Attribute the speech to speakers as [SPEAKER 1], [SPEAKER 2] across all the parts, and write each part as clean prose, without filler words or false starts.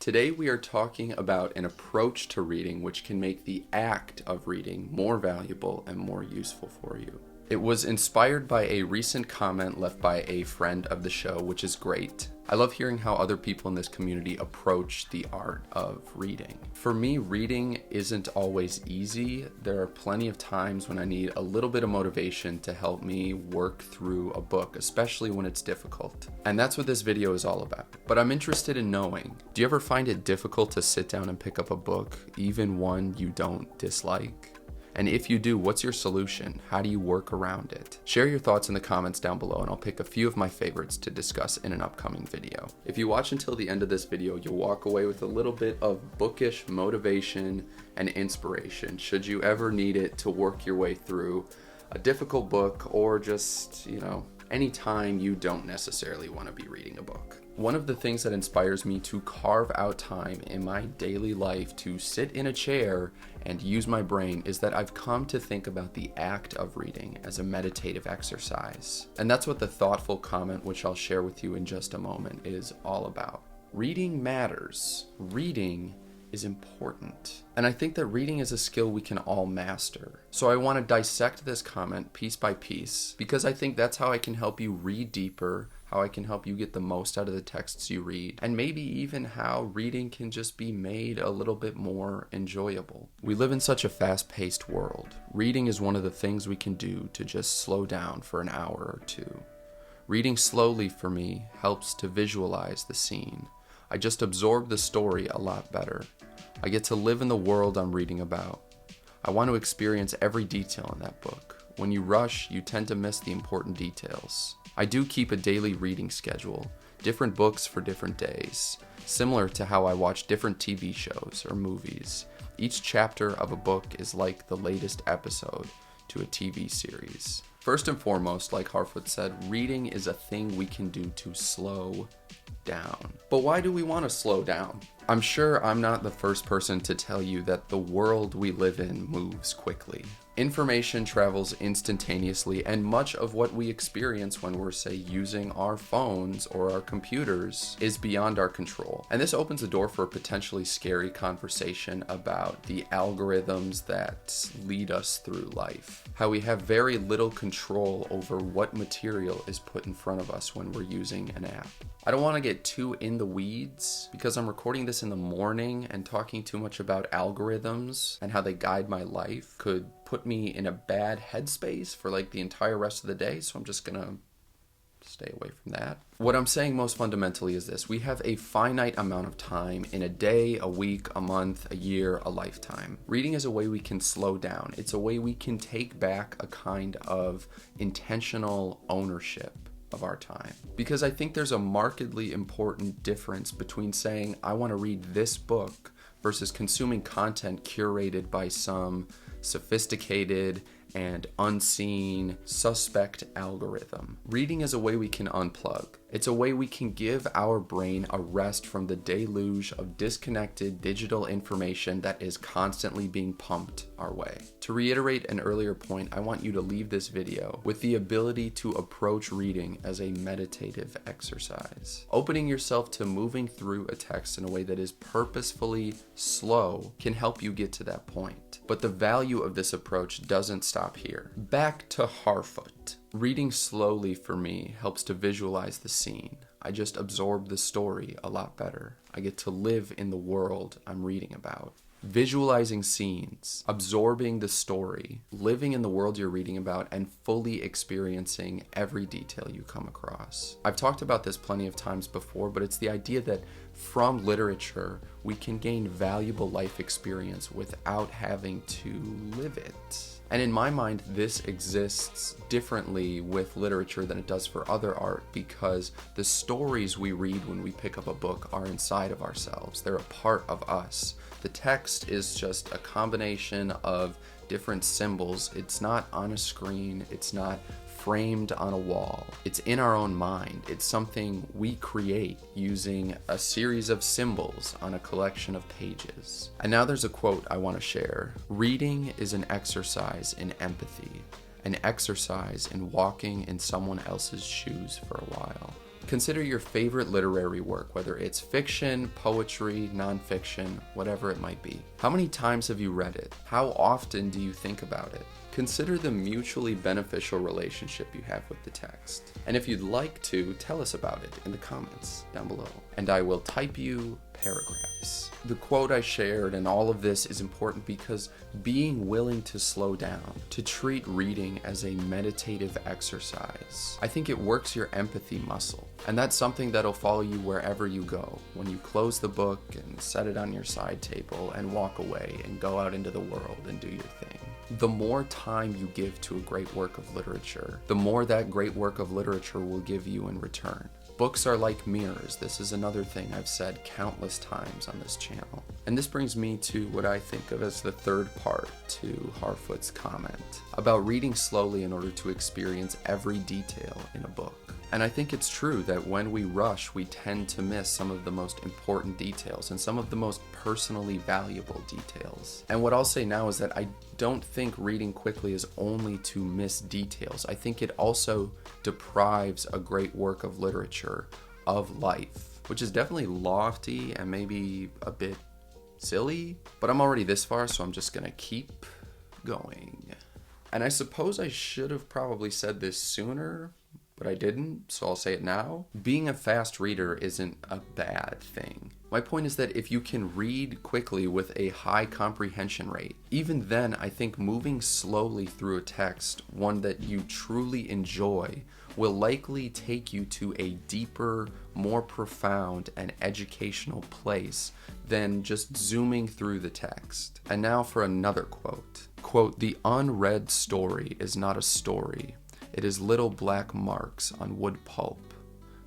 [SPEAKER 1] Today we are talking about an approach to reading which can make the act of reading more valuable and more useful for you. It was inspired by a recent comment left by a friend of the show, which is great. I love hearing how other people in this community approach the art of reading. For me, reading isn't always easy. There are plenty of times when I need a little bit of motivation to help me work through a book, especially when it's difficult. And that's what this video is all about. But I'm interested in knowing, do you ever find it difficult to sit down and pick up a book, even one you don't dislike? And if you do, what's your solution? How do you work around it? Share your thoughts in the comments down below and I'll pick a few of my favorites to discuss in an upcoming video. If you watch until the end of this video, you'll walk away with a little bit of bookish motivation and inspiration should you ever need it to work your way through a difficult book or just, any time you don't necessarily want to be reading a book. One of the things that inspires me to carve out time in my daily life to sit in a chair and use my brain is that I've come to think about the act of reading as a meditative exercise. And that's what the thoughtful comment, which I'll share with you in just a moment, is all about. Reading matters. Reading is important. And I think that reading is a skill we can all master. So I want to dissect this comment piece by piece because I think that's how I can help you read deeper, how I can help you get the most out of the texts you read, and maybe even how reading can just be made a little bit more enjoyable. We live in such a fast-paced world. Reading is one of the things we can do to just slow down for an hour or two. Reading slowly for me helps to visualize the scene. I just absorb the story a lot better. I get to live in the world I'm reading about. I want to experience every detail in that book. When you rush, you tend to miss the important details. I do keep a daily reading schedule, different books for different days, similar to how I watch different TV shows or movies. Each chapter of a book is like the latest episode to a TV series. First and foremost, like Harfoot said, reading is a thing we can do to slow down. But why do we want to slow down? I'm sure I'm not the first person to tell you that the world we live in moves quickly. Information travels instantaneously, and much of what we experience when we're, say, using our phones or our computers is beyond our control. And this opens the door for a potentially scary conversation about the algorithms that lead us through life. How we have very little control over what material is put in front of us when we're using an app. I don't want to get too in the weeds because I'm recording this in the morning, and talking too much about algorithms and how they guide my life could put me in a bad headspace for the entire rest of the day, so I'm just gonna stay away from that. What I'm saying most fundamentally is this: we have a finite amount of time in a day, a week, a month, a year, a lifetime. Reading is a way we can slow down. It's a way we can take back a kind of intentional ownership of our time. Because I think there's a markedly important difference between saying, I want to read this book versus consuming content curated by some sophisticated and unseen suspect algorithm. Reading is a way we can unplug. It's a way we can give our brain a rest from the deluge of disconnected digital information that is constantly being pumped our way. To reiterate an earlier point, I want you to leave this video with the ability to approach reading as a meditative exercise. Opening yourself to moving through a text in a way that is purposefully slow can help you get to that point. But the value of this approach doesn't stop here. Back to Harfoot. Reading slowly for me helps to visualize the scene. I just absorb the story a lot better. I get to live in the world I'm reading about. Visualizing scenes, absorbing the story, living in the world you're reading about, and fully experiencing every detail you come across. I've talked about this plenty of times before, but it's the idea that from literature, we can gain valuable life experience without having to live it. And in my mind, this exists differently with literature than it does for other art because the stories we read when we pick up a book are inside of ourselves. They're a part of us. The text is just a combination of different symbols. It's not on a screen. It's not framed on a wall. It's in our own mind. It's something we create using a series of symbols on a collection of pages. And now there's a quote I want to share. Reading is an exercise in empathy, an exercise in walking in someone else's shoes for a while. Consider your favorite literary work, whether it's fiction, poetry, nonfiction, whatever it might be. How many times have you read it? How often do you think about it? Consider the mutually beneficial relationship you have with the text. And if you'd like to, tell us about it in the comments down below, and I will type you paragraphs. The quote I shared and all of this is important because being willing to slow down, to treat reading as a meditative exercise, I think it works your empathy muscle. And that's something that'll follow you wherever you go. When you close the book and set it on your side table and walk away and go out into the world and do your thing. The more time you give to a great work of literature, the more that great work of literature will give you in return. Books are like mirrors. This is another thing I've said countless times on this channel. And this brings me to what I think of as the third part to Harfoot's comment about reading slowly in order to experience every detail in a book. And I think it's true that when we rush, we tend to miss some of the most important details and some of the most personally valuable details. And what I'll say now is that I don't think reading quickly is only to miss details. I think it also deprives a great work of literature of life, which is definitely lofty and maybe a bit silly, but I'm already this far, so I'm just gonna keep going. And I suppose I should have probably said this sooner, but I didn't, so I'll say it now. Being a fast reader isn't a bad thing. My point is that if you can read quickly with a high comprehension rate, even then I think moving slowly through a text, one that you truly enjoy, will likely take you to a deeper, more profound, and educational place than just zooming through the text. And now for another quote. Quote, "The unread story is not a story. It is little black marks on wood pulp.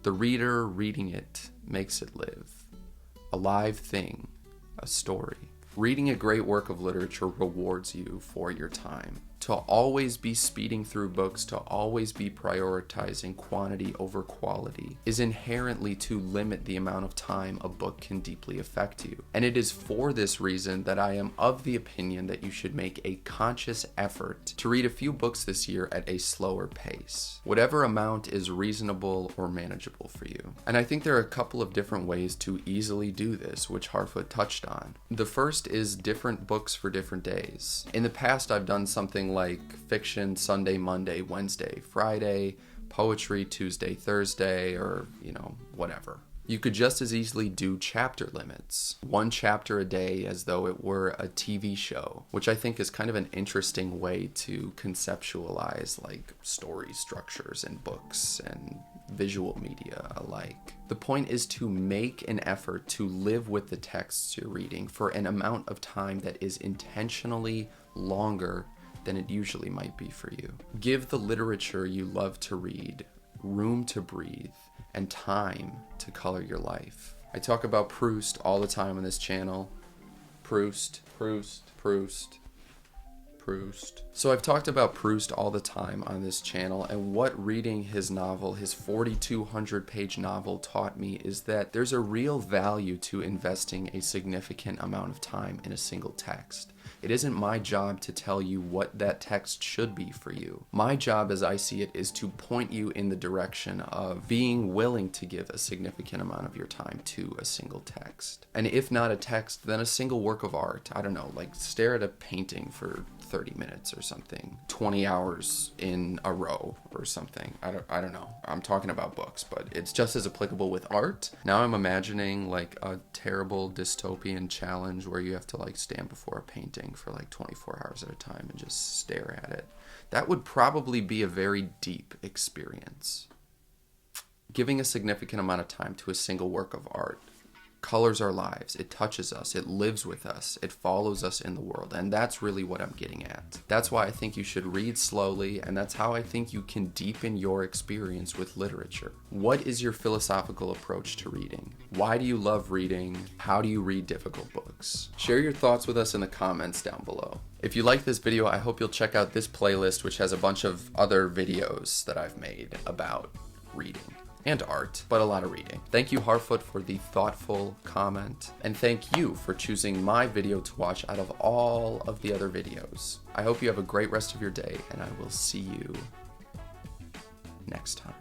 [SPEAKER 1] The reader reading it makes it live. A live thing, a story." Reading a great work of literature rewards you for your time. To always be speeding through books, to always be prioritizing quantity over quality, is inherently to limit the amount of time a book can deeply affect you. And it is for this reason that I am of the opinion that you should make a conscious effort to read a few books this year at a slower pace. Whatever amount is reasonable or manageable for you. And I think there are a couple of different ways to easily do this, which Harfoot touched on. The first is different books for different days. In the past, I've done something like fiction Sunday, Monday, Wednesday, Friday, poetry Tuesday, Thursday, or, whatever. You could just as easily do chapter limits. One chapter a day as though it were a TV show, which I think is kind of an interesting way to conceptualize like story structures in books and visual media alike. The point is to make an effort to live with the texts you're reading for an amount of time that is intentionally longer than it usually might be for you. Give the literature you love to read room to breathe and time to color your life. I talk about Proust all the time on this channel. Proust. So I've talked about Proust all the time on this channel, and what reading his novel, his 4,200 page novel, taught me is that there's a real value to investing a significant amount of time in a single text. It isn't my job to tell you what that text should be for you. My job, as I see it, is to point you in the direction of being willing to give a significant amount of your time to a single text. And if not a text, then a single work of art. I don't know, like stare at a painting for 30 minutes or something, 20 hours in a row or something. I don't know. I'm talking about books, but it's just as applicable with art. Now I'm imagining like a terrible dystopian challenge where you have to like stand before a painting for like 24 hours at a time and just stare at it. That would probably be a very deep experience. Giving a significant amount of time to a single work of art colors our lives, it touches us, it lives with us, it follows us in the world, and that's really what I'm getting at. That's why I think you should read slowly, and that's how I think you can deepen your experience with literature. What is your philosophical approach to reading? Why do you love reading? How do you read difficult books? Share your thoughts with us in the comments down below. If you like this video, I hope you'll check out this playlist, which has a bunch of other videos that I've made about reading and art, but a lot of reading. Thank you, Harfoot, for the thoughtful comment, and thank you for choosing my video to watch out of all of the other videos. I hope you have a great rest of your day, and I will see you next time.